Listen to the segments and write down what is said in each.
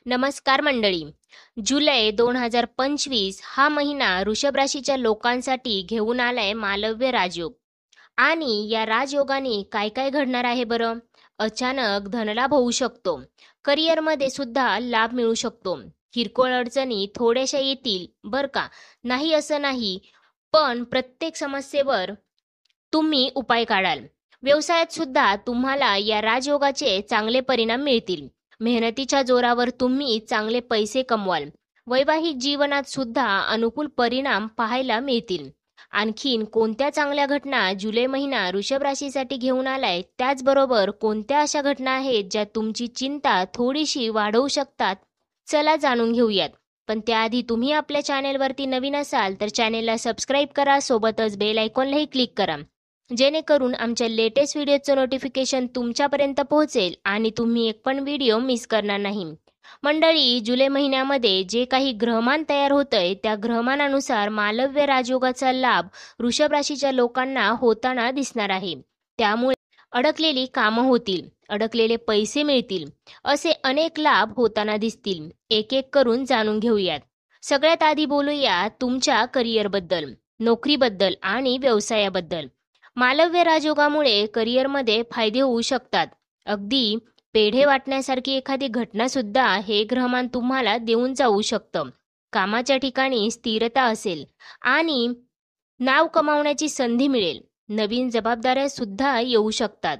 नमस्कार मंडळी. जुलै 2025 हा महिना वृषभ राशीच्या लोकांसाठी घेऊन आलाय मालव्य राजयोग. आणि या राजयोगाने काय काय घडणार आहे बरं? अचानक धनलाभ होऊ शकतो. करिअरमध्ये सुद्धा लाभ मिळू शकतो. किरकोळ अडचणी थोड्याशा येतील बरं का, नाही असं नाही, पण प्रत्येक समस्येवर तुम्ही उपाय काढाल. व्यवसायात सुद्धा तुम्हाला या राजयोगाचे चांगले परिणाम मिळतील. मेहनतीच्या जोरावर तुम्ही चांगले पैसे कमवाल. वैवाहिक जीवनात सुद्धा अनुकूल परिणाम पाहायला मिळतील. आणखीन कोणत्या चांगल्या घटना जुलै महिना वृषभ राशीसाठी घेऊन आलाय, त्याचबरोबर कोणत्या अशा घटना आहेत ज्या तुमची चिंता थोडीशी वाढवू शकतात, चला जाणून घेऊयात. पण त्याआधी तुम्ही आपल्या चॅनेलवरती नवीन असाल तर चॅनेलला सबस्क्राईब करा, सोबतच बेल आयकॉनलाही क्लिक करा, जेणेकरून आमच्या लेटेस्ट व्हिडिओचं नोटिफिकेशन तुमच्यापर्यंत पोहोचेल आणि तुम्ही एक पण व्हिडिओ मिस करणार नाही. मंडळी, जुलै महिन्यामध्ये जे काही ग्रहमान तयार होतंय त्या ग्रहमानानुसार मालव्य राजयोगाचा लाभ वृषभ राशीच्या लोकांना होताना दिसणार आहे. त्यामुळे अडकलेली कामं होतील, अडकलेले पैसे मिळतील, असे अनेक लाभ होताना दिसतील. एक एक करून जाणून घेऊयात. सगळ्यात आधी बोलूया तुमच्या करिअरबद्दल, नोकरीबद्दल आणि व्यवसायाबद्दल. मालव्य राजयोगामुळे करिअरमध्ये फायदे होऊ शकतात. अगदी पेढे वाटण्यासारखी एखादी घटना सुद्धा हे ग्रहमान तुम्हाला देऊन जाऊ शकतं. कामाच्या ठिकाणी स्थिरता असेल आणि नाव कमावण्याची संधी मिळेल. नवीन जबाबदाऱ्या सुद्धा येऊ शकतात,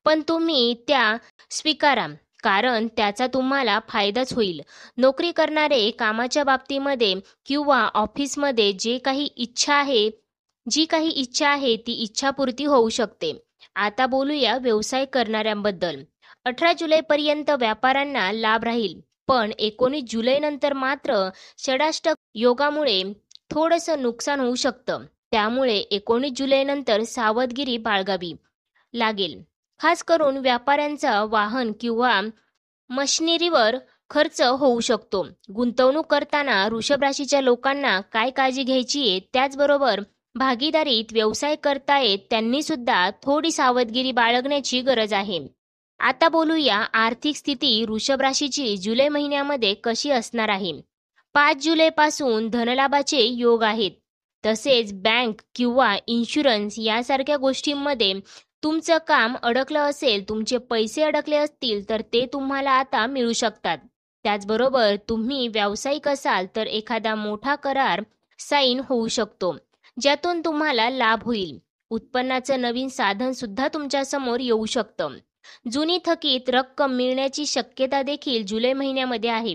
पण तुम्ही त्या स्वीकारा, कारण त्याचा तुम्हाला फायदाच होईल. नोकरी करणारे कामाच्या बाबतीमध्ये किंवा ऑफिसमध्ये जी काही इच्छा आहे ती इच्छापूर्ती होऊ शकते. आता बोलूया व्यवसाय करणाऱ्यांबद्दल. 18 जुलैपर्यंत व्यापाऱ्यांना लाभ राहील, पण 19 जुलै नंतर मात्र षडाष्टक योगामुळे थोडंसं नुकसान होऊ शकतं. त्यामुळे 19 जुलै नंतर सावधगिरी बाळगावी लागेल. खास करून व्यापाऱ्यांचा वाहन किंवा मशिनरीवर खर्च होऊ शकतो. गुंतवणूक करताना वृषभ राशीच्या लोकांना काय काळजी घ्यायची आहे, त्याचबरोबर भागीदारीत व्यवसाय करतायत त्यांनी सुद्धा थोडी सावधगिरी बाळगण्याची गरज आहे. आता बोलूया आर्थिक स्थिती वृषभ राशीची जुलै महिन्यामध्ये कशी असणार आहे. 5 जुलैपासून धनलाभाचे योग आहेत. तसेच बँक किंवा इन्शुरन्स यासारख्या गोष्टींमध्ये तुमचं काम अडकलं असेल, तुमचे पैसे अडकले असतील तर ते तुम्हाला आता मिळू शकतात. त्याचबरोबर तुम्ही व्यावसायिक असाल तर एखादा मोठा करार साईन होऊ शकतो, ज्यातून तुम्हाला लाभ होईल. उत्पन्नाचं नवीन साधन सुद्धा तुमच्या समोर येऊ शकतं. जुनी थकीत रक्कम मिळण्याची शक्यता देखील जुलै महिन्यामध्ये आहे.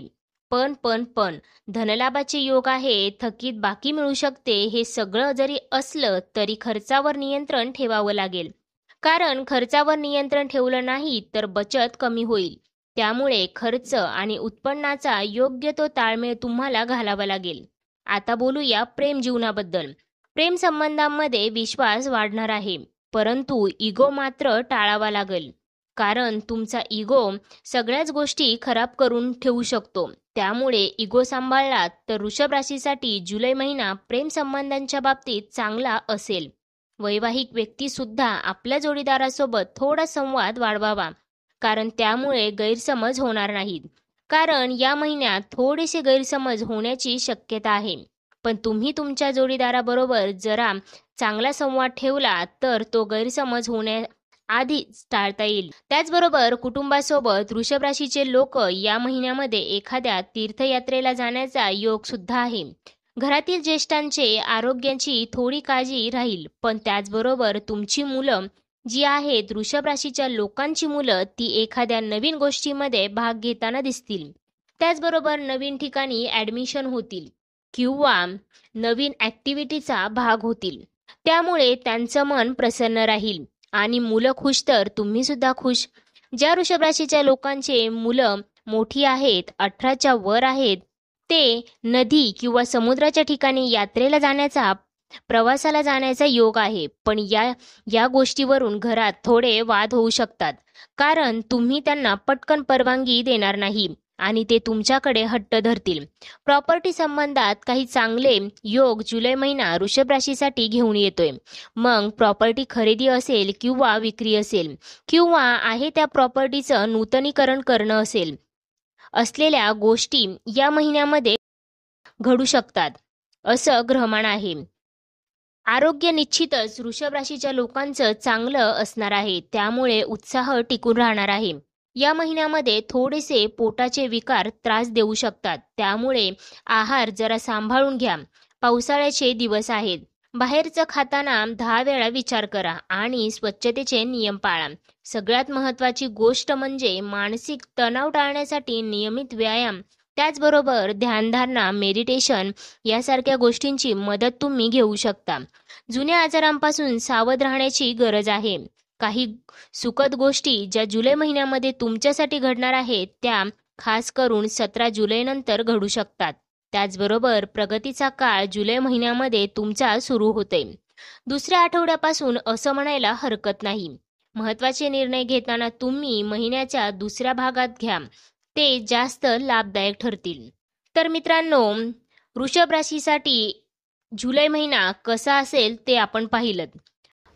पण धनलाभाचे योग आहे, थकीत बाकी मिळू शकते. हे सगळं जरी असलं तरी खर्चावर नियंत्रण ठेवावं लागेल, कारण खर्चावर नियंत्रण ठेवलं नाही तर बचत कमी होईल. त्यामुळे खर्च आणि उत्पन्नाचा योग्य तो ताळमेळ तुम्हाला घालावा लागेल. आता बोलूया प्रेम जीवनाबद्दल. प्रेम संबंधांमध्ये विश्वास वाढणार आहे, परंतु इगो मात्र टाळावा लागेल, कारण तुमचा इगो सगळ्याच गोष्टी खराब करून ठेवू शकतो. त्यामुळे इगो सांभाळलात तर वृषभ राशीसाठी जुलै महिना प्रेम संबंधांच्या बाबतीत चांगला असेल. वैवाहिक व्यक्ती सुद्धा आपल्या जोडीदारासोबत थोडा संवाद वाढवावा, कारण त्यामुळे गैरसमज होणार नाहीत. कारण या महिन्यात थोडेसे गैरसमज होण्याची शक्यता आहे, पण तुम्ही तुमच्या जोडीदाराबरोबर जरा चांगला संवाद ठेवला तर तो गैरसमज होण्याआधीच टाळता येईल. त्याचबरोबर कुटुंबासोबत वृषभ राशीचे लोक या महिन्यामध्ये एखाद्या तीर्थयात्रेला जाण्याचा योग सुद्धा आहे. घरातील ज्येष्ठांचे आरोग्याची थोडी काळजी राहील, पण त्याचबरोबर तुमची मुलं जी आहेत, वृषभ राशीच्या लोकांची मुलं, ती एखाद्या नवीन गोष्टीमध्ये भाग घेताना दिसतील. त्याचबरोबर नवीन ठिकाणी ॲडमिशन होतील किंवा नवीन ॲक्टिव्हिटीचा भाग होतील. त्यामुळे त्यांचं मन प्रसन्न राहील आणि मुलं खुश तर तुम्ही सुद्धा खुश. ज्या वृषभ राशीच्या लोकांचे मुलं मोठी आहेत, 18च्या वर आहेत, ते नदी किंवा समुद्राच्या ठिकाणी यात्रेला जाण्याचा, प्रवासाला जाण्याचा योग आहे. पण या गोष्टीवरून घरात थोडे वाद होऊ शकतात, कारण तुम्ही त्यांना पटकन परवानगी देणार नाही आणि ते तुमच्याकडे हट्ट धरतील. प्रॉपर्टी संबंधात काही चांगले योग जुलै महिना वृषभ राशीसाठी घेऊन येतोय. मग प्रॉपर्टी खरेदी असेल किंवा विक्री असेल, किंवा आहे त्या प्रॉपर्टीचं नूतनीकरण करणं असेल, असलेल्या गोष्टी या महिन्यामध्ये घडू शकतात असं ग्रहमान आहे. आरोग्य निश्चितच वृषभ राशीच्या लोकांचं चांगलं असणार आहे, त्यामुळे उत्साह टिकून राहणार आहे. या महिन्यामध्ये थोडेसे पोटाचे विकार त्रास देऊ शकतात, त्यामुळे आहार जरा सांभाळून घ्या. पावसाळ्याचे दिवस आहेत. बाहेरचं खाताना 10 वेळा विचार करा आणि स्वच्छतेचे नियम पाळा. सगळ्यात महत्त्वाची गोष्ट म्हणजे मानसिक तणाव टाळण्यासाठी नियमित व्यायाम, त्याचबरोबर ध्यानधारणा, मेडिटेशन यासारख्या गोष्टींची मदत तुम्ही घेऊ शकता. जुन्या आजारांपासून सावध राहण्याची गरज आहे. काही सुखद गोष्टी ज्या जुलै महिन्यामध्ये तुमच्यासाठी घडणार आहेत, त्या खास करून 17 जुलैनंतर घडू शकतात. त्याचबरोबर प्रगतीचा काळ जुलै महिन्यामध्ये तुमचा सुरू होते. दुसऱ्या आठवड्यापासून असं म्हणायला हरकत नाही. महत्त्वाचे निर्णय घेताना तुम्ही महिन्याच्या दुसऱ्या भागात घ्या, ते जास्त लाभदायक ठरतील. तर मित्रांनो, वृषभ राशीसाठी जुलै महिना कसा असेल ते आपण पाहिलं.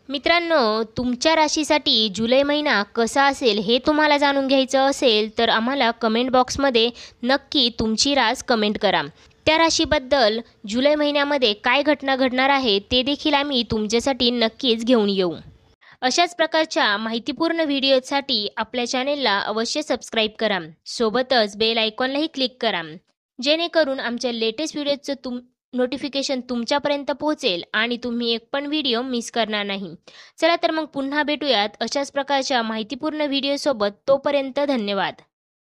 मित्रांनो, तुमच्या राशीसाठी जुलै महिना कसा असेल हे तुम्हाला जाणून घ्यायचं असेल तर आम्हाला कमेंट बॉक्समध्ये नक्की तुमची रास कमेंट करा. त्या राशीबद्दल जुलै महिन्यामध्ये काय घटना घडणार आहे ते देखील आम्ही तुमच्यासाठी नक्कीच घेऊन येऊ. अशाच प्रकारच्या माहितीपूर्ण व्हिडिओसाठी आपल्या चॅनेलला अवश्य सबस्क्राईब करा. सोबतच बेल आयकॉनलाही क्लिक करा, जेणेकरून आमच्या लेटेस्ट व्हिडिओचं नोटिफिकेशन तुमच्यापर्यंत पोहोचेल आणि तुम्ही एक पण व्हिडिओ मिस करणार नाही. चला तर मग पुन्हा भेटूयात अशाच प्रकारच्या माहितीपूर्ण व्हिडिओसोबत. तोपर्यंत धन्यवाद.